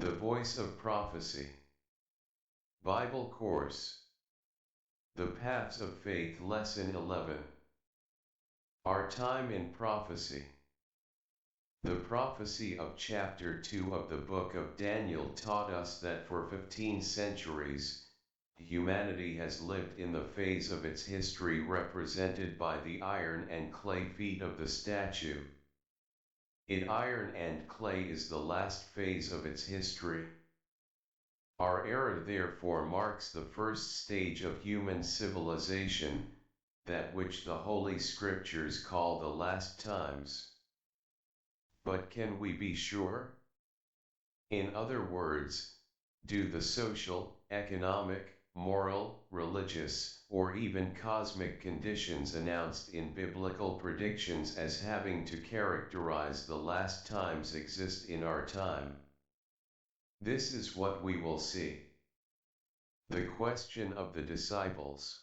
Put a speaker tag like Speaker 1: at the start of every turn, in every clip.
Speaker 1: The Voice of Prophecy. Bible Course. The Paths of Faith Lesson 11. Our Time in Prophecy. The prophecy of chapter 2 of the book of Daniel taught us that for 15 centuries, humanity has lived in the phase of its history represented by the iron and clay feet of the statue. Iron and clay is the last phase of its history. Our era therefore marks the first stage of human civilization, that which the Holy Scriptures call the last times. But can we be sure? In other words, do the social, economic, moral, religious, or even cosmic conditions announced in biblical predictions as having to characterize the last times exist in our time? This is what we will see. The question of the disciples.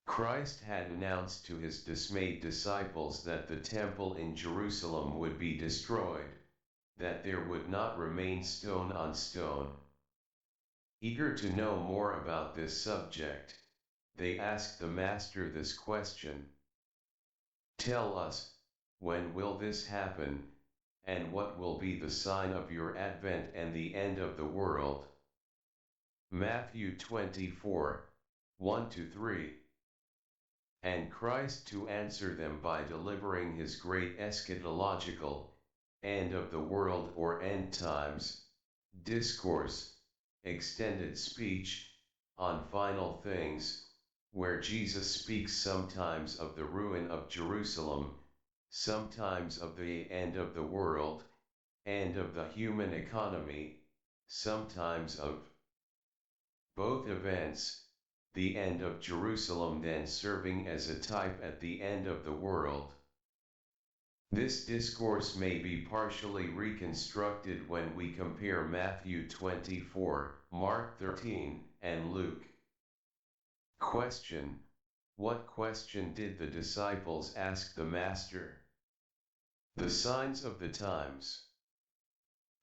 Speaker 1: Christ had announced to his dismayed disciples that the temple in Jerusalem would be destroyed, that there would not remain stone on stone. Eager to know more about this subject, they asked the Master this question: "Tell us, when will this happen, and what will be the sign of your advent and the end of the world?" Matthew 24, 1-3. And Christ to answer them by delivering his great eschatological, end of the world or end times, discourse, extended speech, on final things, where Jesus speaks sometimes of the ruin of Jerusalem, sometimes of the end of the world, and of the human economy, sometimes of both events, the end of Jerusalem then serving as a type at the end of the world. This discourse may be partially reconstructed when we compare Matthew 24, Mark 13, and Luke. Question: what question did the disciples ask the Master? The signs of the times.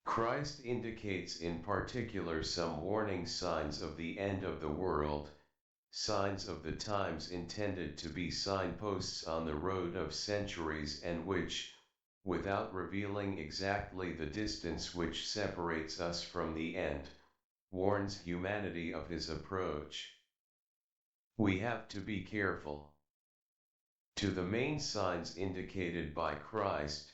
Speaker 1: Christ indicates in particular some warning signs of the end of the world, signs of the times intended to be signposts on the road of centuries and which, without revealing exactly the distance which separates us from the end, warns humanity of his approach. We have to be careful. To the main signs indicated by Christ,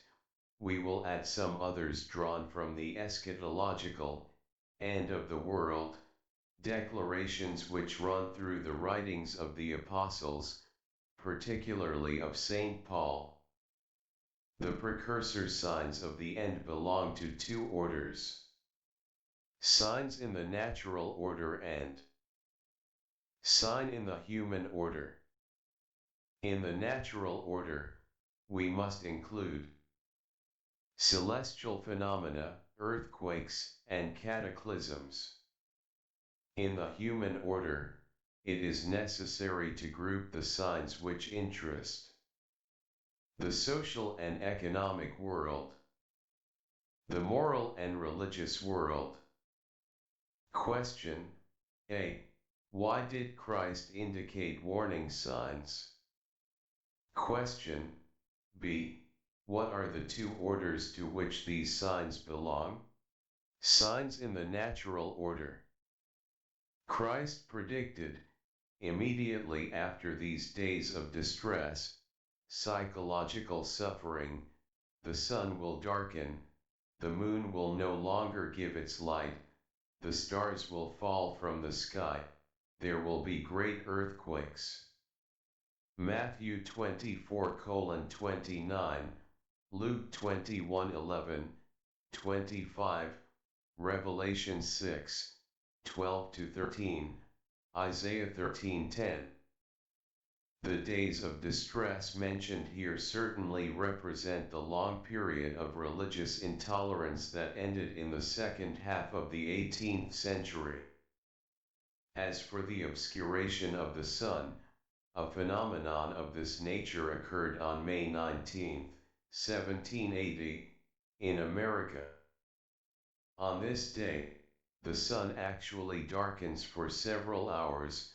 Speaker 1: we will add some others drawn from the eschatological, end of the world, declarations which run through the writings of the apostles, particularly of St. Paul. The precursor signs of the end belong to two orders: signs in the natural order and sign in the human order. In the natural order, we must include celestial phenomena, earthquakes, and cataclysms. In the human order, it is necessary to group the signs which interest the social and economic world, the moral and religious world. Question: A. Why did Christ indicate warning signs? Question: B. What are the two orders to which these signs belong? Signs in the natural order. Christ predicted, immediately after these days of distress, psychological suffering, the sun will darken, the moon will no longer give its light, the stars will fall from the sky, there will be great earthquakes. Matthew 24:29, Luke 21:11, 25, Revelation 6:12-13, Isaiah 13:10. The days of distress mentioned here certainly represent the long period of religious intolerance that ended in the second half of the 18th century. As for the obscuration of the sun, a phenomenon of this nature occurred on May 19, 1780, in America. On this day, the sun actually darkens for several hours,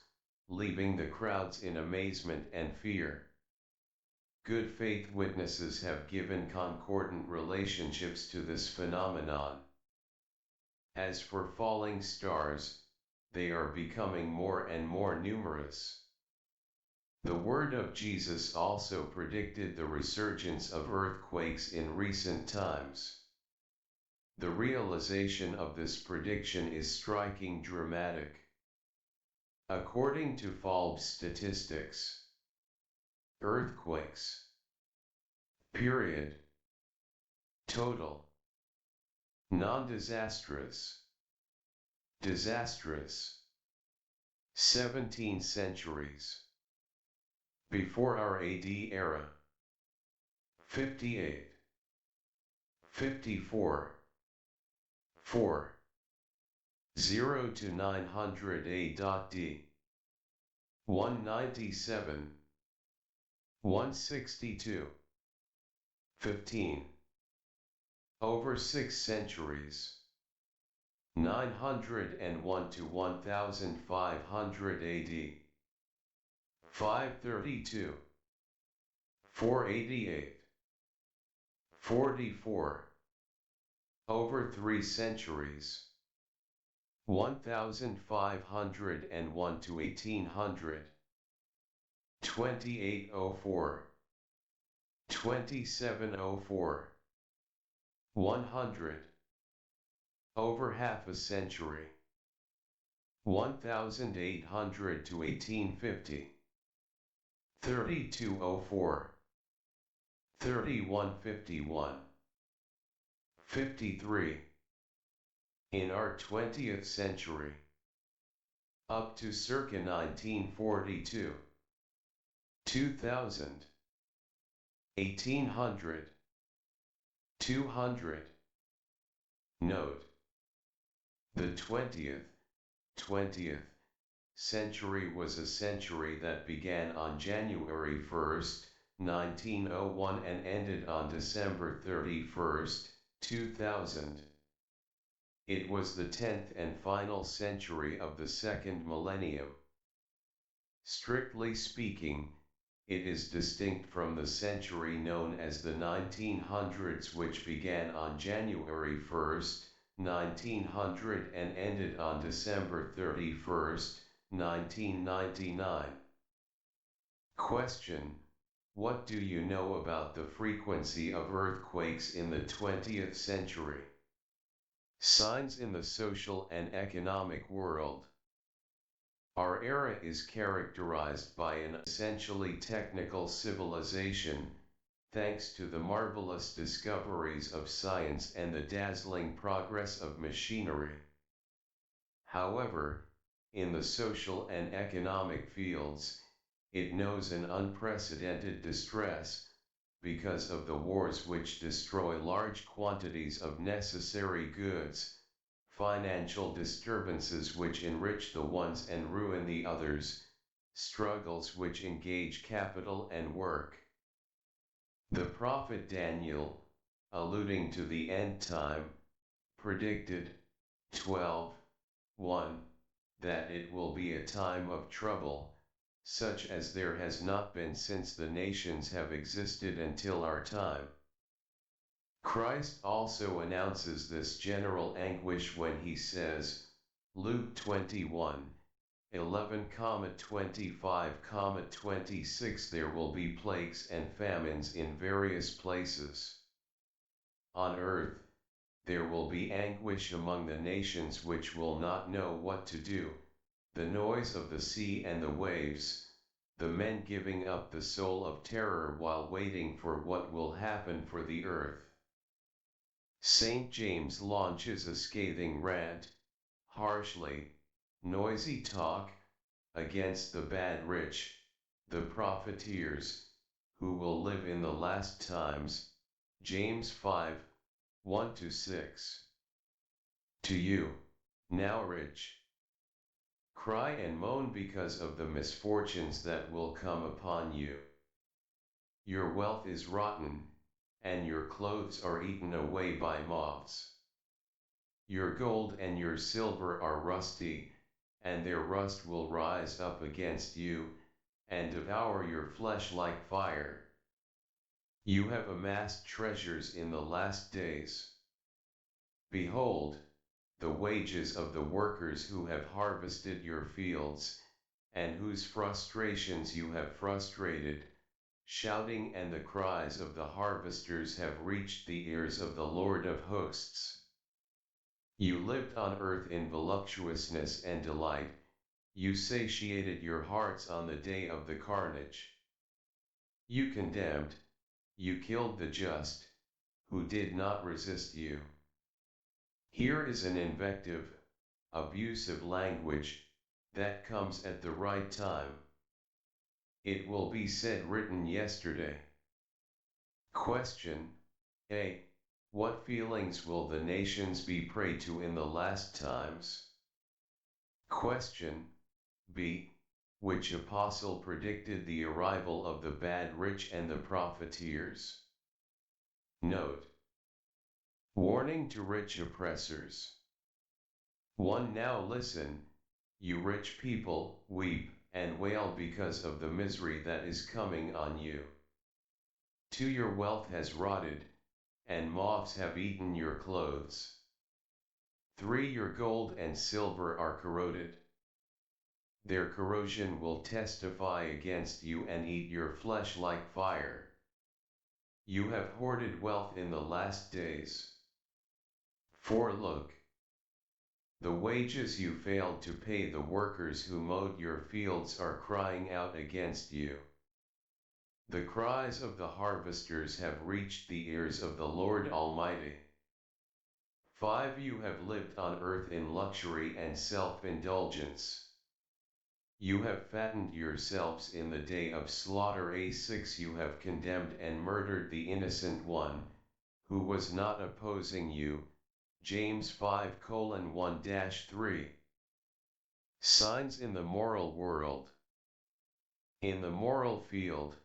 Speaker 1: leaving the crowds in amazement and fear. Good faith witnesses have given concordant relationships to this phenomenon. As for falling stars, they are becoming more and more numerous. The word of Jesus also predicted the resurgence of earthquakes in recent times. The realization of this prediction is striking dramatic. According to Forbes statistics, earthquakes, period, total, non-disastrous, disastrous, 17 centuries, before our AD era, 58, 54, 4, 0 to 900 A.D., 197, 162, 15, over 6 centuries, 901 to 1500 AD, 532, 488, 44, over 3 centuries, 1501 to 1800, 2804, 2704, 100, over half a century, 1800 to 1850, 3204, 3151, 53, in our 20th century, up to circa 1942, 2000, 1800, 200. Note: the 20th century was a century that began on January 1st, 1901 and ended on December 31st, 2000. It was the 10th and final century of the second millennium. Strictly speaking, it is distinct from the century known as the 1900s, which began on January 1st, 1900 and ended on December 31st, 1999. Question: what do you know about the frequency of earthquakes in the 20th century? Signs in the social and economic world. Our era is characterized by an essentially technical civilization, thanks to the marvelous discoveries of science and the dazzling progress of machinery. However, in the social and economic fields, it knows an unprecedented distress, because of the wars which destroy large quantities of necessary goods, financial disturbances which enrich the ones and ruin the others, struggles which engage capital and work. The prophet Daniel, alluding to the end time, predicted, 12:1, that it will be a time of trouble, such as there has not been since the nations have existed until our time. Christ also announces this general anguish when he says, Luke 21:11-25-26, there will be plagues and famines in various places. On earth, there will be anguish among the nations which will not know what to do, the noise of the sea and the waves, the men giving up the soul of terror while waiting for what will happen for the earth. St. James launches a scathing rant, harshly, noisy talk, against the bad rich, the profiteers, who will live in the last times, James 5:1-6. To you, now rich, cry and moan because of the misfortunes that will come upon you. Your wealth is rotten, and your clothes are eaten away by moths. Your gold and your silver are rusty, and their rust will rise up against you, and devour your flesh like fire. You have amassed treasures in the last days. Behold, the wages of the workers who have harvested your fields, and whose frustrations you have frustrated, shouting, and the cries of the harvesters have reached the ears of the Lord of hosts. You lived on earth in voluptuousness and delight, you satiated your hearts on the day of the carnage. You condemned, you killed the just, who did not resist you. Here is an invective, abusive language, that comes at the right time. It will be said written yesterday. Question A. What feelings will the nations be prey to in the last times? Question B. Which apostle predicted the arrival of the bad rich and the profiteers? Note. Warning to rich oppressors. 1. Now listen, you rich people, weep and wail because of the misery that is coming on you. 2. Your wealth has rotted, and moths have eaten your clothes. 3. Your gold and silver are corroded. Their corrosion will testify against you and eat your flesh like fire. You have hoarded wealth in the last days. 4. Look. The wages you failed to pay the workers who mowed your fields are crying out against you. The cries of the harvesters have reached the ears of the Lord Almighty. 5. You have lived on earth in luxury and self-indulgence. You have fattened yourselves in the day of slaughter. 6. You have condemned and murdered the innocent one, who was not opposing you. James 5:1-3. Signs in the moral world. In the moral field,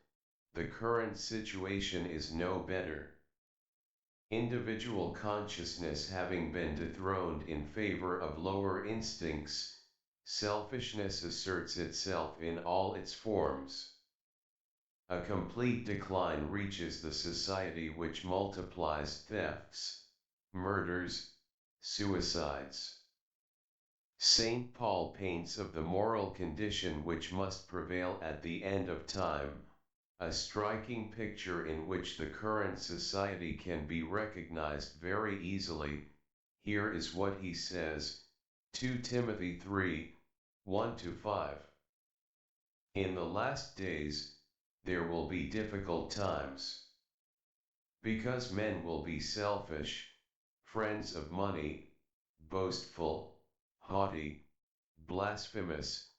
Speaker 1: the current situation is no better. Individual consciousness having been dethroned in favor of lower instincts, selfishness asserts itself in all its forms. A complete decline reaches the society which multiplies thefts, murders, suicides. St. Paul paints of the moral condition which must prevail at the end of time, a striking picture in which the current society can be recognized very easily. Here is what he says, 2 Timothy 3:1-5. In the last days, there will be difficult times. Because men will be selfish, friends of money, boastful, haughty, blasphemous,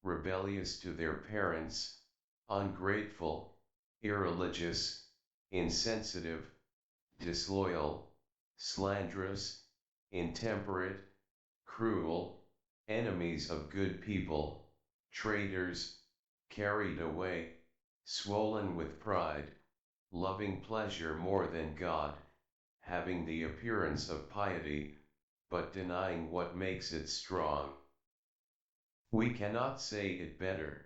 Speaker 1: rebellious to their parents, ungrateful, irreligious, insensitive, disloyal, slanderous, intemperate, cruel, enemies of good people, traitors, carried away, swollen with pride, loving pleasure more than God, having the appearance of piety, but denying what makes it strong. We cannot say it better.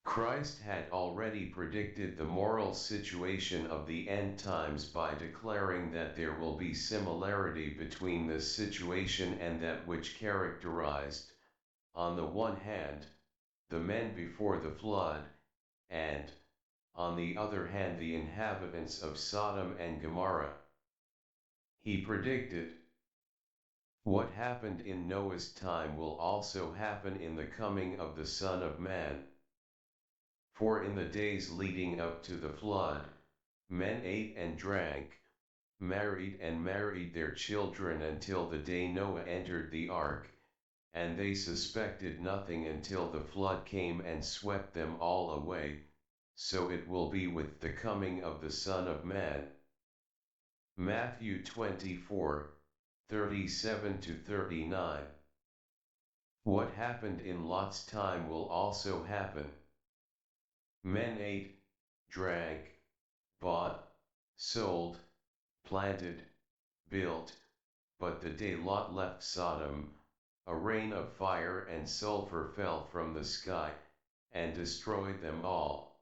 Speaker 1: Christ had already predicted the moral situation of the end times by declaring that there will be similarity between this situation and that which characterized, on the one hand, the men before the flood, and, on the other hand, the inhabitants of Sodom and Gomorrah. He predicted, what happened in Noah's time will also happen in the coming of the Son of Man. For in the days leading up to the flood, men ate and drank, married and married their children until the day Noah entered the ark, and they suspected nothing until the flood came and swept them all away. So it will be with the coming of the Son of Man. Matthew 24:37-39. What happened in Lot's time will also happen. Men ate, drank, bought, sold, planted, built, But the day Lot left Sodom, a rain of fire and sulfur fell from the sky, and destroyed them all.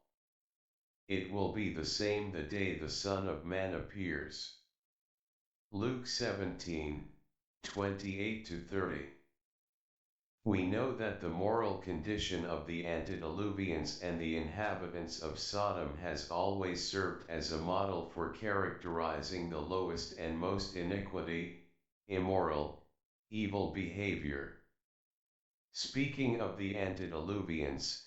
Speaker 1: It will be the same the day the Son of Man appears. Luke 17:28-30. We know that the moral condition of the antediluvians and the inhabitants of Sodom has always served as a model for characterizing the lowest and most immoral, evil behavior. Speaking of the antediluvians,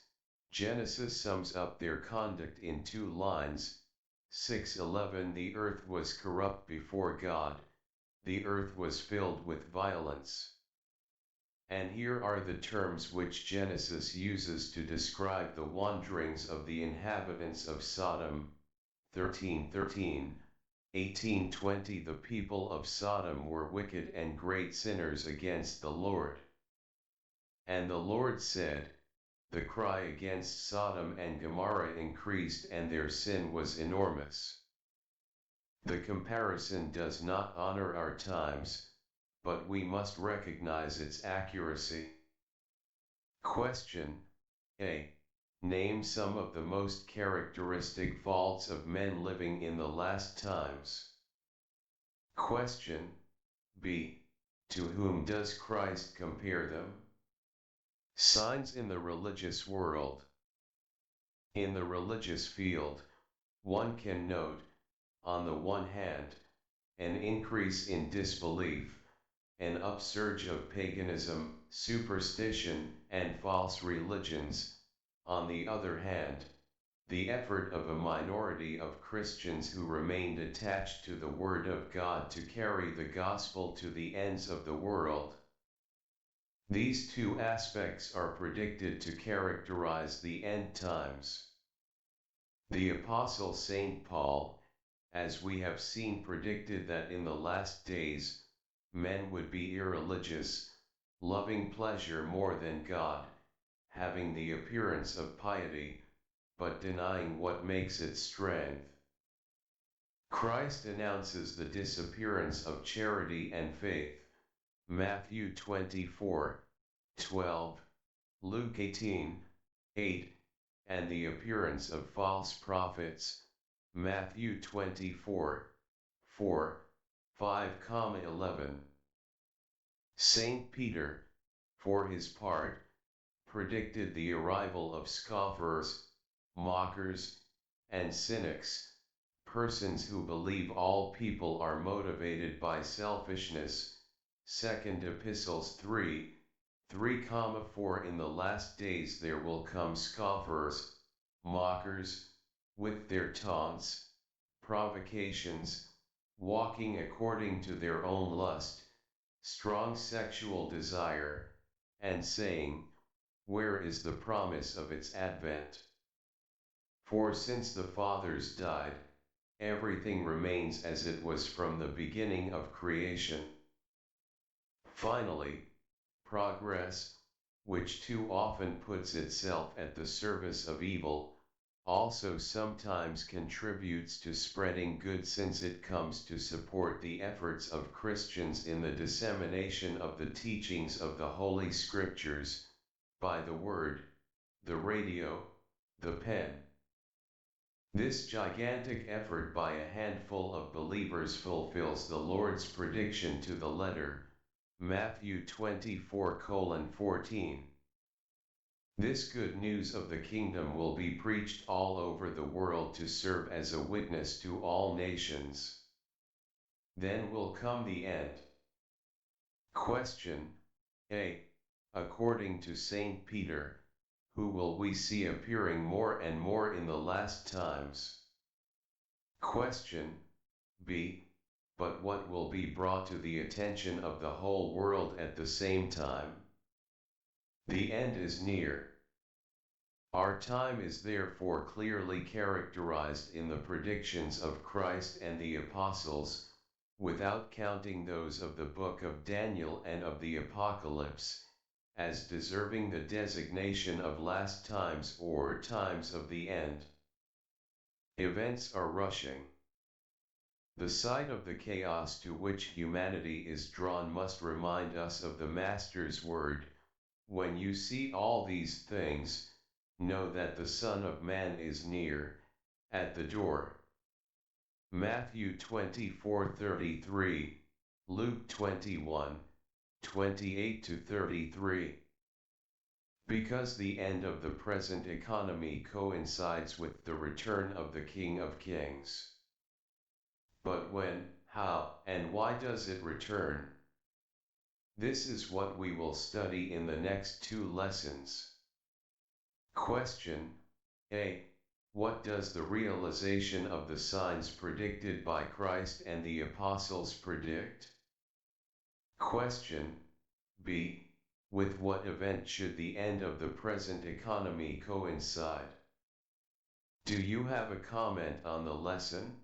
Speaker 1: Genesis sums up their conduct in 2 lines. 6:11 The earth was corrupt before God, the earth was filled with violence. And here are the terms which Genesis uses to describe the wanderings of the inhabitants of Sodom. 13:13, 18:20 The people of Sodom were wicked and great sinners against the Lord. And the Lord said, the cry against Sodom and Gomorrah increased and their sin was enormous. The comparison does not honor our times, but we must recognize its accuracy. Question A. Name some of the most characteristic faults of men living in the last times. Question B. To whom does Christ compare them? Signs in the religious world. In the religious field, one can note, on the one hand, an increase in disbelief, an upsurge of paganism, superstition, and false religions. On the other hand, the effort of a minority of Christians who remained attached to the Word of God to carry the gospel to the ends of the world. These 2 aspects are predicted to characterize the end times. The Apostle St. Paul, as we have seen, predicted that in the last days, men would be irreligious, loving pleasure more than God, having the appearance of piety, but denying what makes its strength. Christ announces the disappearance of charity and faith. Matthew 24:12, Luke 18:8, and the appearance of false prophets. Matthew 24:4, 5,11. Saint Peter, for his part, predicted the arrival of scoffers, mockers, and cynics, persons who believe all people are motivated by selfishness. 2 Epistles 3:4 In the last days there will come scoffers, mockers, with their taunts, provocations, walking according to their own lust, strong sexual desire, and saying, where is the promise of its advent? For since the fathers died, everything remains as it was from the beginning of creation. Finally, progress, which too often puts itself at the service of evil, also sometimes contributes to spreading good, since it comes to support the efforts of Christians in the dissemination of the teachings of the Holy Scriptures, by the word, the radio, the pen. This gigantic effort by a handful of believers fulfills the Lord's prediction to the letter, Matthew 24:14. This good news of the kingdom will be preached all over the world to serve as a witness to all nations. Then will come the end. Question A. According to Saint Peter, who will we see appearing more and more in the last times? Question B. But what will be brought to the attention of the whole world at the same time? The end is near. Our time is therefore clearly characterized in the predictions of Christ and the apostles, without counting those of the book of Daniel and of the Apocalypse, as deserving the designation of last times or times of the end. Events are rushing. The sight of the chaos to which humanity is drawn must remind us of the Master's word, "When you see all these things, know that the Son of Man is near, at the door." Matthew 24:33, Luke 21:28-33. Because the end of the present economy coincides with the return of the King of Kings. But when, how, and why does it return? This is what we will study in the next 2 lessons. Question A. What does the realization of the signs predicted by Christ and the apostles predict? Question B. With what event should the end of the present economy coincide? Do you have a comment on the lesson?